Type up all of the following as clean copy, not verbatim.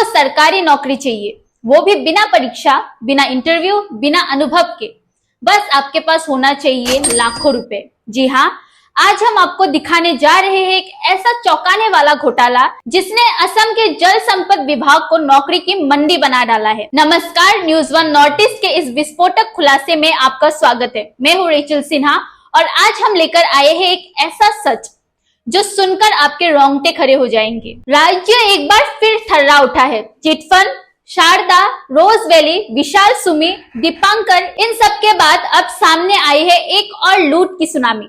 सरकारी नौकरी चाहिए, वो भी बिना परीक्षा, बिना इंटरव्यू, बिना अनुभव के। बस आपके पास होना चाहिए लाखों रुपए। जी हाँ, आज हम आपको दिखाने जा रहे हैं एक ऐसा चौंकाने वाला घोटाला जिसने असम के जल संपद विभाग को नौकरी की मंडी बना डाला है। नमस्कार, न्यूज वन नॉर्थ ईस्ट के इस विस्फोटक खुलासे में आपका स्वागत है। मैं हूँ रेचल सिन्हा और आज हम लेकर आए हैं एक ऐसा सच जो सुनकर आपके रोंगटे खड़े हो जाएंगे। राज्य एक बार फिर थर्रा उठा है। चिटफंड, शारदा, रोज वैली, विशाल सुमी, दीपांकर, इन सब के बाद अब सामने आई है एक और लूट की सुनामी।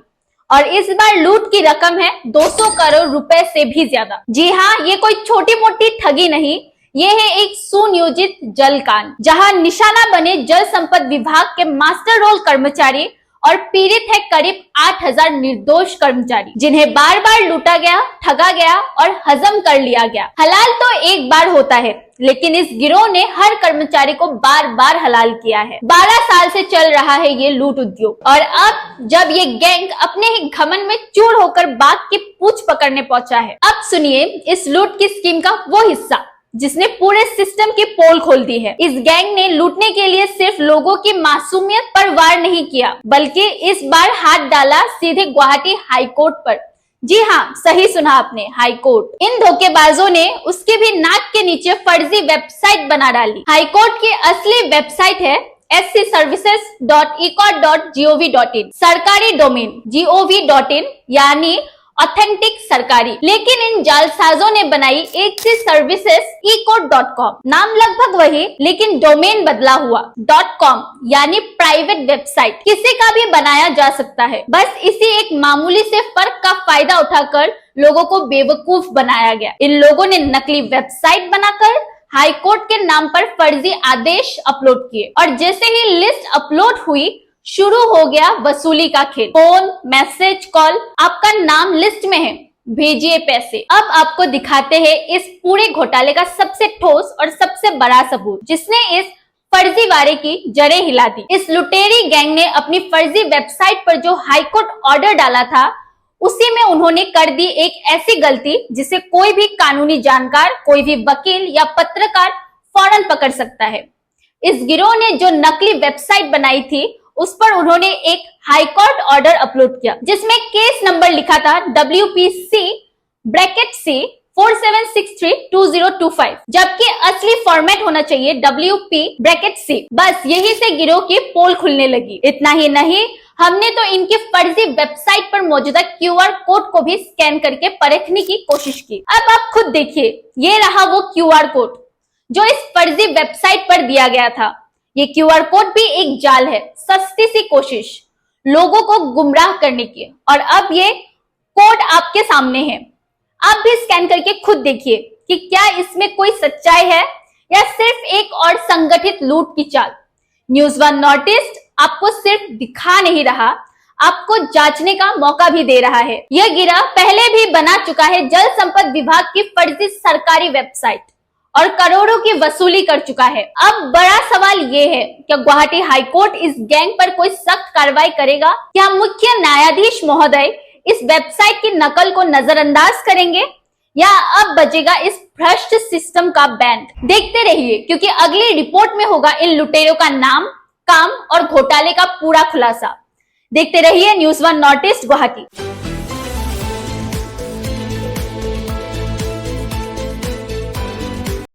और इस बार लूट की रकम है 200 करोड़ रुपए से भी ज्यादा। जी हाँ, ये कोई छोटी मोटी ठगी नहीं, ये है एक सुनियोजित जलकांड, जहां निशाना बने जल संपद विभाग के मास्टर रोल कर्मचारी और पीड़ित है करीब 8000 निर्दोष कर्मचारी, जिन्हें बार बार लूटा गया, ठगा गया और हजम कर लिया गया। हलाल तो एक बार होता है, लेकिन इस गिरोह ने हर कर्मचारी को बार बार हलाल किया है। 12 साल से चल रहा है ये लूट उद्योग, और अब जब ये गैंग अपने ही घमंड में चूर होकर बाघ की पूंछ पकड़ने पहुंचा है। अब सुनिए इस लूट की स्कीम का वो हिस्सा जिसने पूरे सिस्टम की पोल खोल दी है। इस गैंग ने लूटने के लिए सिर्फ लोगों की मासूमियत पर वार नहीं किया, बल्कि इस बार हाथ डाला सीधे गुवाहाटी हाई कोर्ट पर। जी हाँ, सही सुना आपने, हाई कोर्ट। इन धोखेबाजों ने उसके भी नाक के नीचे फर्जी वेबसाइट बना डाली। हाई कोर्ट की असली वेबसाइट है scservices.ecot.gov.in, सरकारी डोमेन gov.in यानी ऑथेंटिक सरकारी। लेकिन इन जालसाजों ने बनाई एक सी सर्विसेज ecot.com, नाम लगभग वही लेकिन डोमेन बदला हुआ। .com यानी प्राइवेट वेबसाइट किसी का भी बनाया जा सकता है। बस इसी एक मामूली से फर्क का फायदा उठाकर लोगों को बेवकूफ बनाया गया। इन लोगों ने नकली वेबसाइट बनाकर हाई कोर्ट के नाम पर फर्जी आदेश अपलोड किए, और जैसे ही लिस्ट अपलोड हुई शुरू हो गया वसूली का खेल। फोन, मैसेज, कॉल, आपका नाम लिस्ट में है, भेजिए पैसे। अब आपको दिखाते हैं इस पूरे घोटाले का सबसे ठोस और सबसे बड़ा सबूत, जिसने इस फर्जीवाड़े की जड़ें हिला दी। इस लुटेरी गैंग ने अपनी फर्जी वेबसाइट पर जो हाईकोर्ट ऑर्डर डाला था, उसी में उन्होंने कर दी एक ऐसी गलती जिसे कोई भी कानूनी जानकार, कोई भी वकील या पत्रकार फौरन पकड़ सकता है। इस गिरोह ने जो नकली वेबसाइट बनाई थी, उस पर उन्होंने एक हाईकोर्ट ऑर्डर अपलोड किया, जिसमें केस नंबर लिखा था WPC (4763-2025), जबकि असली फॉर्मेट होना चाहिए WP(C). बस यही से गिरोह की पोल खुलने लगी। इतना ही नहीं, हमने तो इनकी फर्जी वेबसाइट पर मौजूदा QR कोड को भी स्कैन करके परखने की कोशिश की। अब आप खुद देखिए, ये रहा वो QR कोड जो इस फर्जी वेबसाइट पर दिया गया था। ये QR कोड भी एक जाल है, सस्ती सी कोशिश लोगों को गुमराह करने की। और अब ये कोड आपके सामने है, आप भी स्कैन करके खुद देखिए कि क्या इसमें कोई सच्चाई है या सिर्फ एक और संगठित लूट की चाल। न्यूज वन नॉर्थ ईस्ट आपको सिर्फ दिखा नहीं रहा, आपको जांचने का मौका भी दे रहा है। यह गिरोह पहले भी बना चुका है जल संपद विभाग की फर्जी सरकारी वेबसाइट और करोड़ों की वसूली कर चुका है। अब बड़ा सवाल ये है, क्या गुवाहाटी हाई कोर्ट इस गैंग पर कोई सख्त कार्रवाई करेगा? क्या मुख्य न्यायाधीश महोदय इस वेबसाइट की नकल को नजरअंदाज करेंगे, या अब बजेगा इस भ्रष्ट सिस्टम का बैंड? देखते रहिए, क्योंकि अगली रिपोर्ट में होगा इन लुटेरों का नाम, काम और घोटाले का पूरा खुलासा। देखते रहिए news one north east Guwahati.